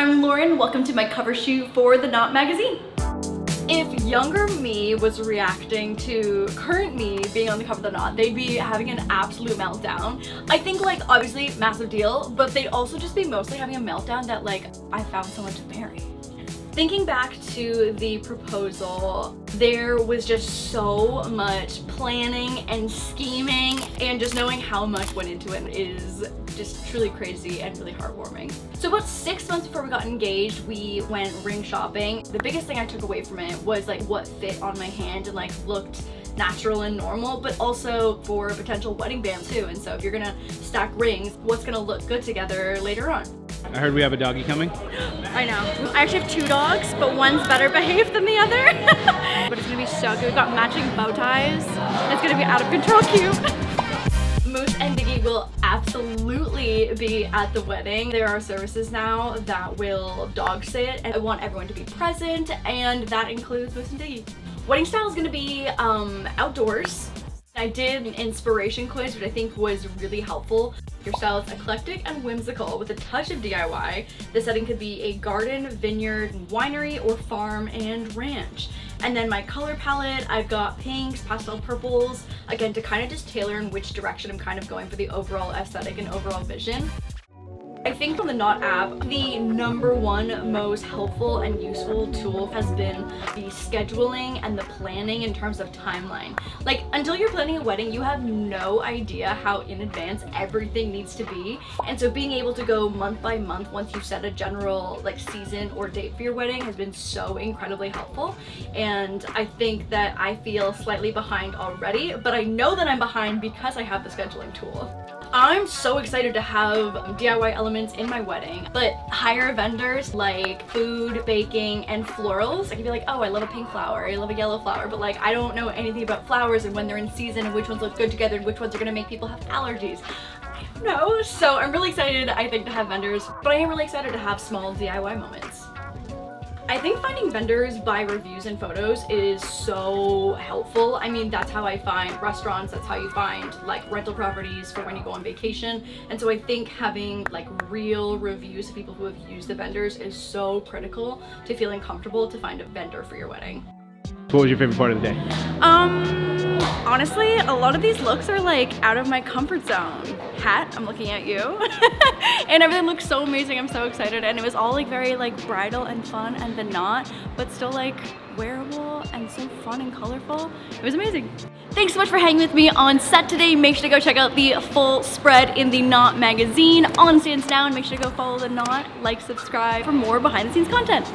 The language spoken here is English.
I'm Lauren, welcome to my cover shoot for the Knot magazine. If younger me was reacting to current me being on the cover of the Knot, they'd be having an absolute meltdown. I think like obviously massive deal, but they'd also just be mostly having a meltdown that like I found someone to marry. Thinking back to the proposal, there was just so much planning and scheming, and just knowing how much went into it is just truly crazy and really heartwarming. So about 6 months before we got engaged, we went ring shopping. The biggest thing I took away from it was like what fit on my hand and like looked natural and normal, but also for a potential wedding band too. And so if you're gonna stack rings, what's gonna look good together later on? I heard we have a doggy coming. I know. I actually have 2 dogs, but one's better behaved than the other. But it's gonna be so good. We've got matching bow ties. It's gonna be out of control cute. Moose and Diggy will absolutely be at the wedding. There are services now that will dog sit, and I want everyone to be present, and that includes Moose and Diggy. Wedding style is gonna be outdoors. I did an inspiration quiz, which I think was really helpful. Your style is eclectic and whimsical with a touch of DIY. The setting could be a garden, vineyard, winery, or farm and ranch. And then my color palette, I've got pinks, pastel purples, again to kind of just tailor in which direction I'm kind of going for the overall aesthetic and overall vision. I think from the Knot app, the #1 most helpful and useful tool has been the scheduling and the planning in terms of timeline. Like, until you're planning a wedding, you have no idea how in advance everything needs to be. And so being able to go month by month once you set a general like season or date for your wedding has been so incredibly helpful. And I think that I feel slightly behind already, but I know that I'm behind because I have the scheduling tool. I'm so excited to have DIY elements in my wedding, but hire vendors like food, baking, and florals. I can be like, oh, I love a pink flower, I love a yellow flower, but like I don't know anything about flowers and when they're in season and which ones look good together and which ones are gonna make people have allergies. I don't know. So I'm really excited, I think, to have vendors, but I am really excited to have small DIY moments. I think finding vendors by reviews and photos is so helpful. I mean, that's how I find restaurants, that's how you find like rental properties for when you go on vacation. And so I think having like real reviews of people who have used the vendors is so critical to feeling comfortable to find a vendor for your wedding. What was your favorite part of the day? Honestly, a lot of these looks are like out of my comfort zone. Hat, I'm looking at you. And everything looks so amazing, I'm so excited. And it was all like very like bridal and fun and the knot, but still like wearable and so fun and colorful. It was amazing. Thanks so much for hanging with me on set today. Make sure to go check out the full spread in the Knot magazine. On stands now, and make sure to go follow the Knot, like, subscribe for more behind the scenes content.